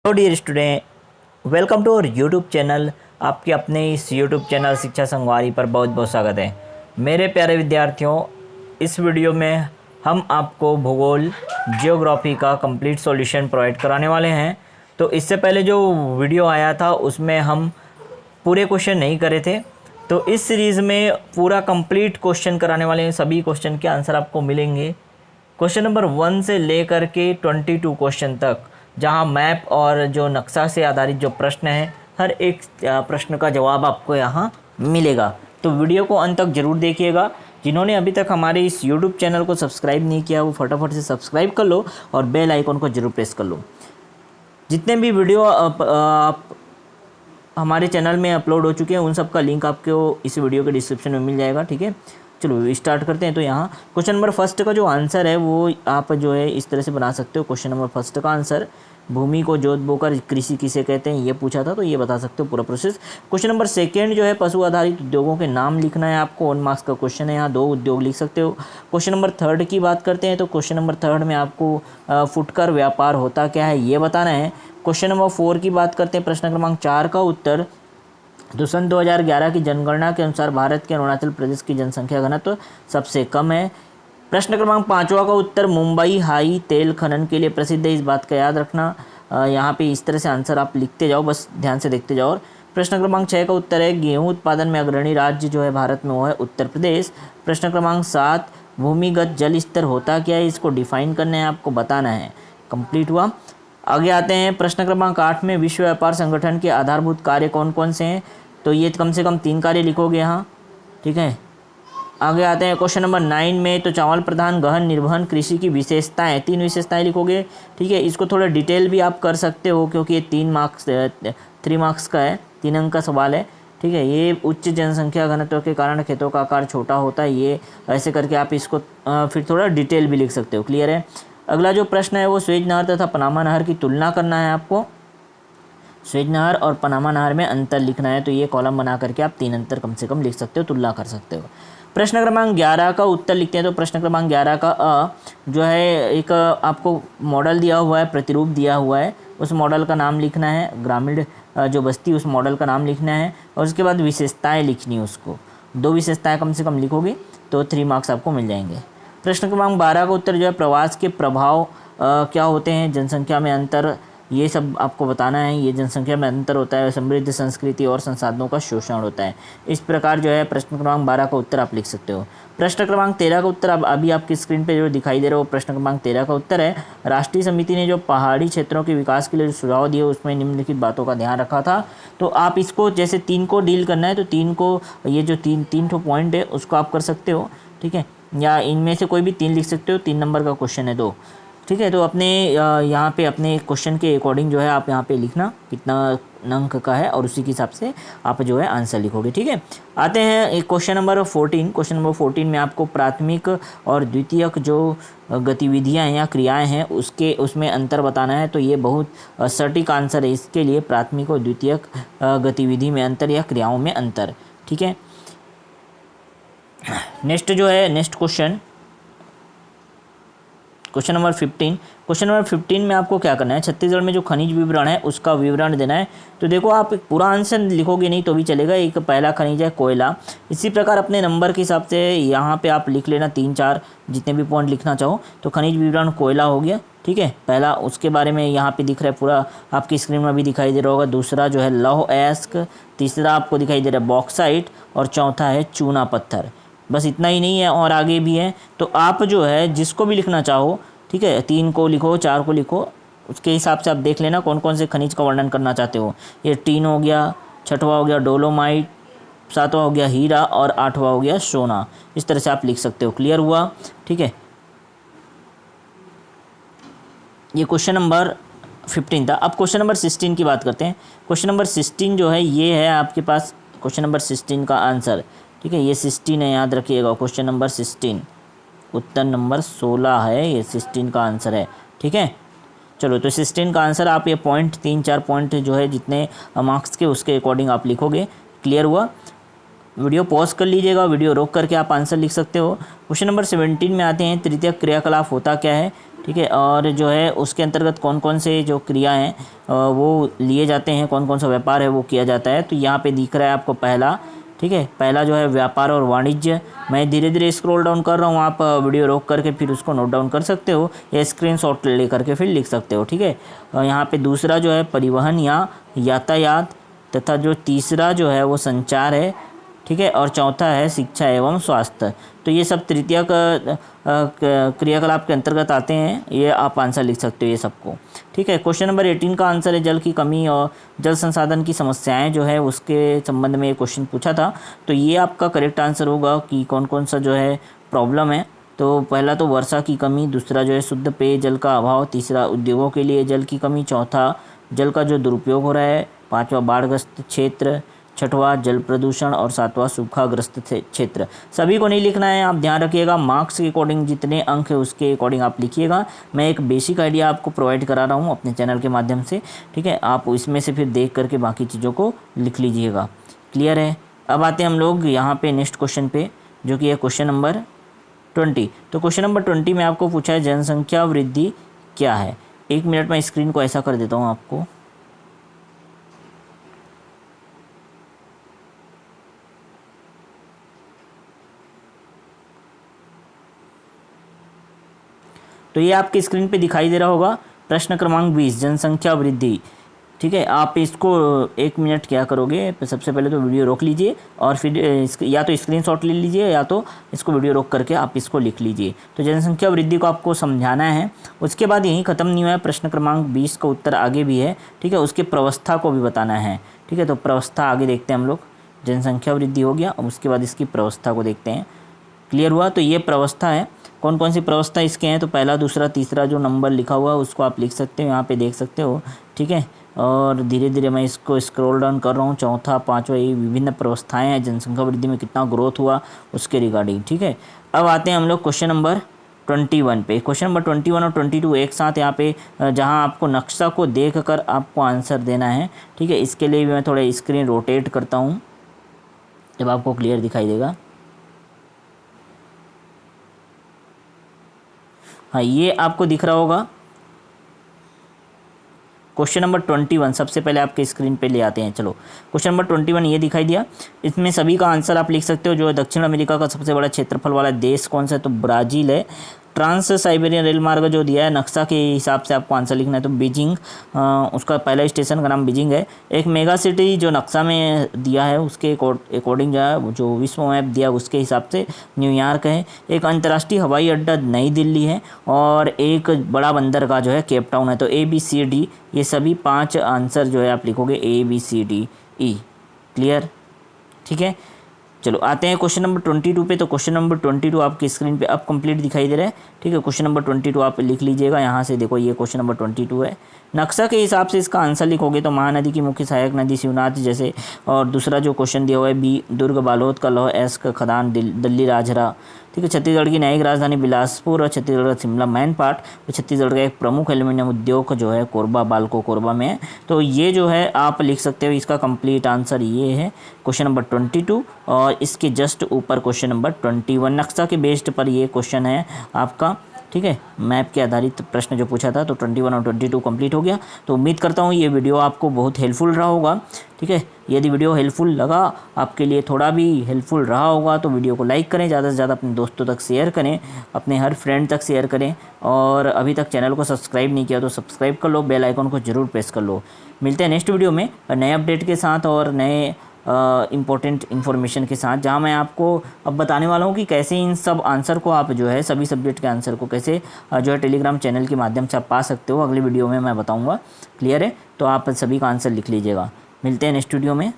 Hello dear student, welcome to our YouTube channel. आपके अपने इस यूट्यूब चैनल शिक्षा संगवारी पर बहुत बहुत स्वागत है। मेरे प्यारे विद्यार्थियों, इस वीडियो में हम आपको भूगोल जियोग्राफी का कंप्लीट सॉल्यूशन प्रोवाइड कराने वाले हैं। तो इससे पहले जो वीडियो आया था उसमें हम पूरे क्वेश्चन नहीं करे थे, तो इस सीरीज़ में पूरा कंप्लीट क्वेश्चन कराने वाले हैं। सभी क्वेश्चन के आंसर आपको मिलेंगे, क्वेश्चन नंबर 1 से लेकर के 22 क्वेश्चन तक, जहां मैप और जो नक्शा से आधारित जो प्रश्न हैं, हर एक प्रश्न का जवाब आपको यहां मिलेगा। तो वीडियो को अंत तक जरूर देखिएगा। जिन्होंने अभी तक हमारे इस YouTube चैनल को सब्सक्राइब नहीं किया वो फटाफट से सब्सक्राइब कर लो और बेल आइकन को जरूर प्रेस कर लो। जितने भी वीडियो आप हमारे चैनल में अपलोड हो चुके हैं उन सब का लिंक आपको इस वीडियो के डिस्क्रिप्शन में मिल जाएगा। ठीक है, चलो स्टार्ट करते हैं। तो यहाँ क्वेश्चन नंबर फर्स्ट का जो आंसर है वो आप जो है इस तरह से बना सकते हो। क्वेश्चन नंबर फर्स्ट का आंसर, भूमि को जोत बोकर कृषि किसे कहते हैं, ये पूछा था, तो ये बता सकते हो पूरा प्रोसेस। क्वेश्चन नंबर सेकेंड जो है पशु आधारित उद्योगों के नाम लिखना है आपको। 1 मार्क्स का क्वेश्चन है, यहाँ 2 उद्योग लिख सकते हो। क्वेश्चन नंबर थर्ड की बात करते हैं, तो क्वेश्चन नंबर थर्ड में आपको फुटकर व्यापार होता क्या है ये बताना है। क्वेश्चन नंबर 4 की बात करते हैं, प्रश्न क्रमांक 4 का उत्तर, तो सन 2011 की जनगणना के अनुसार भारत के अरुणाचल प्रदेश की जनसंख्या घनत्व सबसे कम है। प्रश्न क्रमांक 5वां का उत्तर, मुंबई हाई तेल खनन के लिए प्रसिद्ध है, इस बात का याद रखना। यहाँ पे इस तरह से आंसर आप लिखते जाओ, बस ध्यान से देखते जाओ। और प्रश्न क्रमांक 6 का उत्तर है, गेहूं उत्पादन में अग्रणी राज्य जो है भारत में वो है उत्तर प्रदेश। प्रश्न क्रमांक 7, भूमिगत जल स्तर होता क्या है, इसको डिफाइन करना है, आपको बताना है। कंप्लीट हुआ। आगे आते हैं प्रश्न क्रमांक 8 में, विश्व व्यापार संगठन के आधारभूत कार्य कौन कौन से हैं, तो ये कम से कम 3 कार्य लिखोगे यहाँ। ठीक है, आगे आते हैं क्वेश्चन नंबर 9 में, तो चावल प्रधान गहन निर्वहन कृषि की विशेषताएं, 3 विशेषताएं लिखोगे। ठीक है, इसको थोड़ा डिटेल भी आप कर सकते हो क्योंकि ये 3 मार्क्स का है, 3 अंक का सवाल है। ठीक है, ये उच्च जनसंख्या घनत्व के कारण खेतों का आकार छोटा होता है, ये ऐसे करके आप इसको फिर थोड़ा डिटेल भी लिख सकते हो। क्लियर है। अगला जो प्रश्न है वो स्वेज नहर तथा पनामा नहर की तुलना करना है आपको। स्वेज नहर और पनामा नहर में अंतर लिखना है, तो ये कॉलम बना करके आप 3 अंतर कम से कम लिख सकते हो, तुलना कर सकते हो। प्रश्न क्रमांक 11 का उत्तर लिखते हैं, तो प्रश्न क्रमांक 11 का जो है एक आपको मॉडल दिया हुआ है, प्रतिरूप दिया हुआ है, उस मॉडल का नाम लिखना है। ग्रामीण जो बस्ती उस मॉडल का नाम लिखना है और उसके बाद विशेषताएँ लिखनी है, उसको 2 विशेषताएँ कम से कम लिखोगे तो 3 मार्क्स आपको मिल जाएंगे। प्रश्न क्रमांक 12 का उत्तर जो है, प्रवास के प्रभाव क्या होते हैं, जनसंख्या में अंतर, ये सब आपको बताना है। ये जनसंख्या में अंतर होता है, समृद्ध संस्कृति और संसाधनों का शोषण होता है। इस प्रकार जो है प्रश्न क्रमांक 12 का उत्तर आप लिख सकते हो। प्रश्न क्रमांक 13 का उत्तर अब अभी आपकी स्क्रीन पे जो दिखाई दे रहा है वो प्रश्न क्रमांक 13 का उत्तर है, राष्ट्रीय समिति ने जो पहाड़ी क्षेत्रों के विकास के लिए जो सुझाव दिए उसमें निम्नलिखित बातों का ध्यान रखा था। तो आप इसको जैसे 3 को डील करना है, तो 3 को, ये जो तीन ठो पॉइंट है उसको आप कर सकते हो। ठीक है, या इनमें से कोई भी 3 लिख सकते हो, 3 नंबर का क्वेश्चन है 2। ठीक है, तो अपने यहाँ पे अपने क्वेश्चन के अकॉर्डिंग जो है आप यहाँ पे लिखना कितना अंक का है और उसी के हिसाब से आप जो है आंसर लिखोगे। ठीक है, आते हैं एक क्वेश्चन नंबर 14। क्वेश्चन नंबर 14 में आपको प्राथमिक और द्वितीयक जो गतिविधियाँ या क्रियाएं हैं उसमें अंतर बताना है। तो ये बहुत सटीक आंसर है इसके लिए, प्राथमिक और द्वितीयक गतिविधि में अंतर या क्रियाओं में अंतर। ठीक है, नेक्स्ट जो है next question number 15। Question number 15 में आपको क्या करना है, छत्तीसगढ़ में जो खनिज विवरण है उसका विवरण देना है। तो देखो आप पूरा आंसर लिखोगे नहीं तो भी चलेगा। एक पहला खनिज है कोयला। इसी प्रकार अपने नंबर के हिसाब से यहाँ पे आप लिख लेना 3-4 जितने भी पॉइंट लिखना चाहो। तो खनिज विवरण कोयला हो गया। ठीक है, पहला उसके बारे में यहाँ पे दिख रहा है, पूरा आपकी स्क्रीन में भी दिखाई दे रहा होगा। दूसरा जो है लौह अयस्क, तीसरा आपको दिखाई दे रहा है बॉक्साइट और चौथा है चूना पत्थर। बस इतना ही नहीं है और आगे भी है, तो आप जो है जिसको भी लिखना चाहो, ठीक है, 3 को लिखो, 4 को लिखो, उसके हिसाब से आप देख लेना कौन कौन से खनिज का वर्णन करना चाहते हो। ये टीन हो गया, 6वां हो गया डोलोमाइट, 7वां हो गया हीरा और 8वां हो गया सोना। इस तरह से आप लिख सकते हो। क्लियर हुआ। ठीक है, ये क्वेश्चन नंबर 15 था। अब क्वेश्चन नंबर 16 की बात करते हैं। क्वेश्चन नंबर 16 जो है ये है आपके पास क्वेश्चन नंबर 16 का आंसर। ठीक है, ये 16 है, याद रखिएगा। क्वेश्चन नंबर 16, उत्तर नंबर 16 है, ये 16 का आंसर है। ठीक है, चलो तो 16 का आंसर आप ये पॉइंट 3-4 पॉइंट जो है जितने मार्क्स के उसके अकॉर्डिंग आप लिखोगे। क्लियर हुआ। वीडियो पॉज कर लीजिएगा, वीडियो रोक करके आप आंसर लिख सकते हो। क्वेश्चन नंबर 17 में आते हैं, तृतीयक क्रियाकलाप होता क्या है। ठीक है। और जो है उसके अंतर्गत कौन कौन से जो क्रिया हैं वो लिए जाते हैं, कौन कौन सा व्यापार है वो किया जाता है। तो यहाँ पे दिख रहा है आपको पहला, ठीक है, पहला जो है व्यापार और वाणिज्य। मैं धीरे धीरे स्क्रॉल डाउन कर रहा हूँ, आप वीडियो रोक करके फिर उसको नोट डाउन कर सकते हो या स्क्रीनशॉट ले करके फिर लिख सकते हो, ठीक है। यहाँ पे दूसरा जो है परिवहन या यातायात, तथा जो तीसरा जो है वो संचार है, ठीक है। और चौथा है शिक्षा एवं स्वास्थ्य। तो ये सब तृतीय क्रियाकलाप के अंतर्गत आते हैं, ये आप आंसर लिख सकते हो ये सबको, ठीक है। क्वेश्चन नंबर 18 का आंसर है जल की कमी और जल संसाधन की समस्याएं जो है उसके संबंध में ये क्वेश्चन पूछा था। तो ये आपका करेक्ट आंसर होगा कि कौन कौन सा जो है प्रॉब्लम है। तो पहला तो वर्षा की कमी, दूसरा जो है शुद्ध पेयजल का अभाव, तीसरा उद्योगों के लिए जल की कमी, चौथा जल का जो दुरुपयोग हो रहा है, पाँचवा बाढ़ग्रस्त क्षेत्र, छठवां जल प्रदूषण और सातवां सूखाग्रस्त क्षेत्र। सभी को नहीं लिखना है, आप ध्यान रखिएगा मार्क्स के अकॉर्डिंग जितने अंक है उसके अकॉर्डिंग आप लिखिएगा। मैं एक बेसिक आइडिया आपको प्रोवाइड करा रहा हूँ अपने चैनल के माध्यम से, ठीक है। आप इसमें से फिर देख करके बाकी चीज़ों को लिख लीजिएगा। क्लियर है। अब आते हैं हम लोग यहाँ पे नेक्स्ट क्वेश्चन पे, जो कि है क्वेश्चन नंबर 20। तो क्वेश्चन नंबर 20 में आपको पूछा है जनसंख्या वृद्धि क्या है। 1 मिनट में स्क्रीन को ऐसा कर देता हूँ आपको। तो ये आपकी स्क्रीन पे दिखाई दे रहा होगा प्रश्न क्रमांक 20 जनसंख्या वृद्धि, ठीक है। आप इसको 1 मिनट क्या करोगे, सबसे पहले तो वीडियो रोक लीजिए और फिर या तो स्क्रीनशॉट ले लीजिए या तो इसको वीडियो रोक करके आप इसको लिख लीजिए। तो जनसंख्या वृद्धि को आपको समझाना है। उसके बाद यहीं ख़त्म नहीं हुआ है, प्रश्न क्रमांक 20 का उत्तर आगे भी है, ठीक है। उसके प्रवस्था को भी बताना है, ठीक है। तो प्रवस्था आगे देखते हैं हम लोग। जनसंख्या वृद्धि हो गया, अब उसके बाद इसकी प्रवस्था को देखते हैं। क्लियर हुआ। तो ये प्रवस्था है, कौन कौन सी प्रवस्था इसके हैं। तो पहला दूसरा तीसरा जो नंबर लिखा हुआ है उसको आप लिख सकते हो, यहाँ पे देख सकते हो, ठीक है। और धीरे धीरे मैं इसको स्क्रॉल डाउन कर रहा हूँ। चौथा पाँचवा ये विभिन्न प्रवस्थाएं हैं, जनसंख्या वृद्धि में कितना ग्रोथ हुआ उसके रिगार्डिंग, ठीक है। अब आते हैं हम लोग क्वेश्चन नंबर 21 पे। क्वेश्चन नंबर 21 और 22 एक साथ यहाँ पे जहाँ आपको नक्शा को देख कर आपको आंसर देना है, ठीक है। इसके लिए भी मैं थोड़ा स्क्रीन रोटेट करता हूँ, जब आपको क्लियर दिखाई देगा। हाँ, ये आपको दिख रहा होगा क्वेश्चन नंबर 21। सबसे पहले आपके स्क्रीन पे ले आते हैं। चलो क्वेश्चन नंबर 21 ये दिखाई दिया। इसमें सभी का आंसर आप लिख सकते हो। जो है दक्षिण अमेरिका का सबसे बड़ा क्षेत्रफल वाला देश कौन सा है, तो ब्राज़ील है। ट्रांस साइबेरियन रेल मार्ग जो दिया है नक्शा के हिसाब से आपको आंसर लिखना है, तो बीजिंग, उसका पहला स्टेशन का नाम बीजिंग है। एक मेगा सिटी जो नक्शा में दिया है उसके अकॉर्डिंग जो है जो विश्व मैप दिया उसके हिसाब से न्यूयॉर्क है। एक अंतर्राष्ट्रीय हवाई अड्डा नई दिल्ली है और एक बड़ा बंदरगाह जो है केप टाउन है। तो ABCD ये सभी 5 आंसर जो है आप लिखोगे ABCDE। क्लियर, ठीक है। चलो आते हैं क्वेश्चन नंबर 22 पे। तो क्वेश्चन नंबर 22 आपकी स्क्रीन पे अब कंप्लीट दिखाई दे रहा है, ठीक है। क्वेश्चन नंबर 22 आप लिख लीजिएगा यहाँ से। देखो ये क्वेश्चन नंबर 22 है। नक्शा के हिसाब से इसका आंसर लिखोगे तो महानदी की मुख्य सहायक नदी शिवनाथ जैसे, और दूसरा जो क्वेश्चन दिया हुआ है B दुर्ग बालोद का लौह एस का खदान दिल्ली राजहरा, ठीक है। छत्तीसगढ़ की न्यायिक राजधानी बिलासपुर और छत्तीसगढ़ का शिमला मैन पार्ट, तो छत्तीसगढ़ का एक प्रमुख एल्यूमिनियम उद्योग जो है कोरबा बालको कोरबा में है। तो ये जो है आप लिख सकते हो। इसका कंप्लीट आंसर ये है क्वेश्चन नंबर 22 और इसके जस्ट ऊपर क्वेश्चन नंबर 21। नक्शा के बेस्ड पर ये क्वेश्चन है आपका, ठीक है। मैप के आधारित प्रश्न जो पूछा था। तो 21 और 22 कंप्लीट हो गया। तो उम्मीद करता हूँ ये वीडियो आपको बहुत हेल्पफुल रहा होगा, ठीक है। यदि वीडियो हेल्पफुल लगा, आपके लिए थोड़ा भी हेल्पफुल रहा होगा तो वीडियो को लाइक करें, ज़्यादा से ज़्यादा अपने दोस्तों तक शेयर करें, अपने हर फ्रेंड तक शेयर करें। और अभी तक चैनल को सब्सक्राइब नहीं किया तो सब्सक्राइब कर लो, बेल आइकन को ज़रूर प्रेस कर लो। मिलते हैं नेक्स्ट वीडियो में नए अपडेट के साथ और नए इम्पोर्टेंट इन्फॉर्मेशन के साथ, जहां मैं आपको अब बताने वाला हूं कि कैसे इन सब आंसर को आप जो है सभी सब्जेक्ट के आंसर को कैसे जो है टेलीग्राम चैनल के माध्यम से आप पा सकते हो। अगली वीडियो में मैं बताऊंगा। क्लियर है। तो आप सभी का आंसर लिख लीजिएगा। मिलते हैं नेक्स्ट वीडियो में।